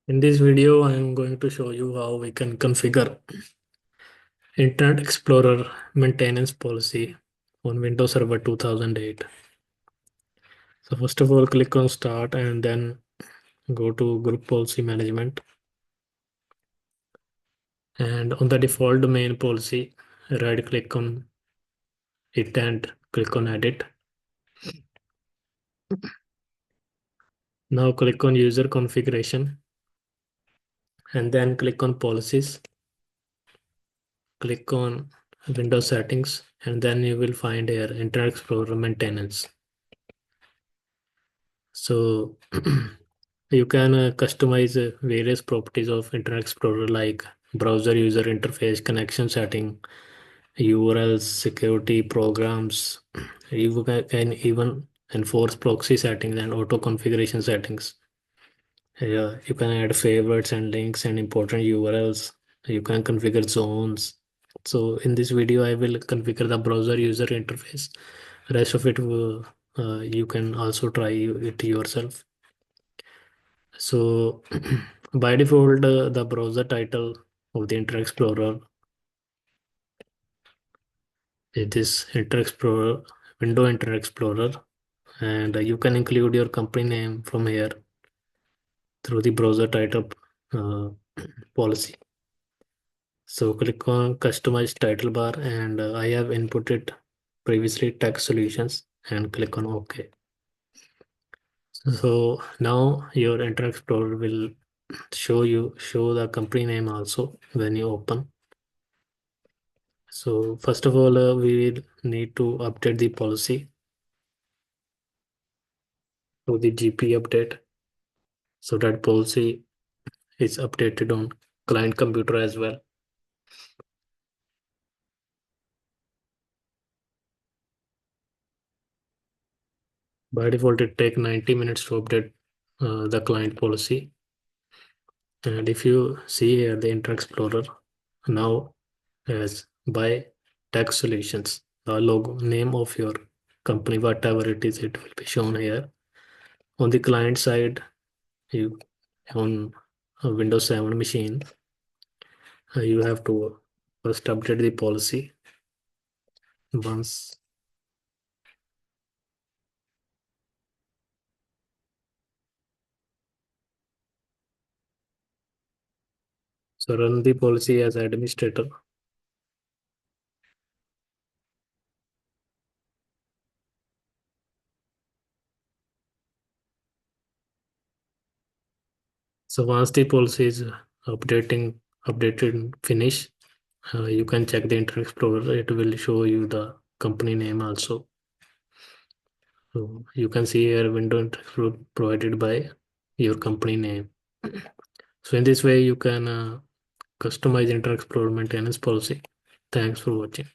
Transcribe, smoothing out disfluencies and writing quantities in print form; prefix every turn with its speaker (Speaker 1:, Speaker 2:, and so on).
Speaker 1: In this video, I am going to show you how we can configure Internet Explorer maintenance policy on Windows Server 2008. So first of all, click on Start and then go to Group Policy Management. And on the default domain policy, right click on it and click on Edit. Now click on User Configuration and then click on Policies. Click on Windows Settings and then you will find here Internet Explorer Maintenance. So you can customize various properties of Internet Explorer like browser user interface, connection setting, URLs, security programs. You can even enforce proxy settings and auto configuration settings. Yeah, you can add favorites and links and important URLs. You can configure zones. So in this video, I will configure the browser user interface. Rest of it, you can also try it yourself. So by default, the browser title of the Internet Explorer is this Internet Explorer, Window Internet Explorer, and you can include your company name from here through the browser title uh, policy. So click on Customize Title Bar, and I have inputted previously text solutions, and click on OK. So now your Internet Explorer will show the company name also when you open. So first of all, we will need to update the policy to the GP update. So that policy is updated on client computer as well. By default, it take 90 minutes to update the client policy. And if you see here the Internet Explorer now as by tax solutions, the logo name of your company, whatever it is, it will be shown here. On the client side, you on a Windows 7 machine, you have to first update the policy once. So run the policy as administrator. So once the policy is updated finish, you can check the Internet Explorer. It will show you the company name also. So you can see here window Internet Explorer provided by your company name. So in this way, you can customize Internet Explorer maintenance policy. Thanks for watching.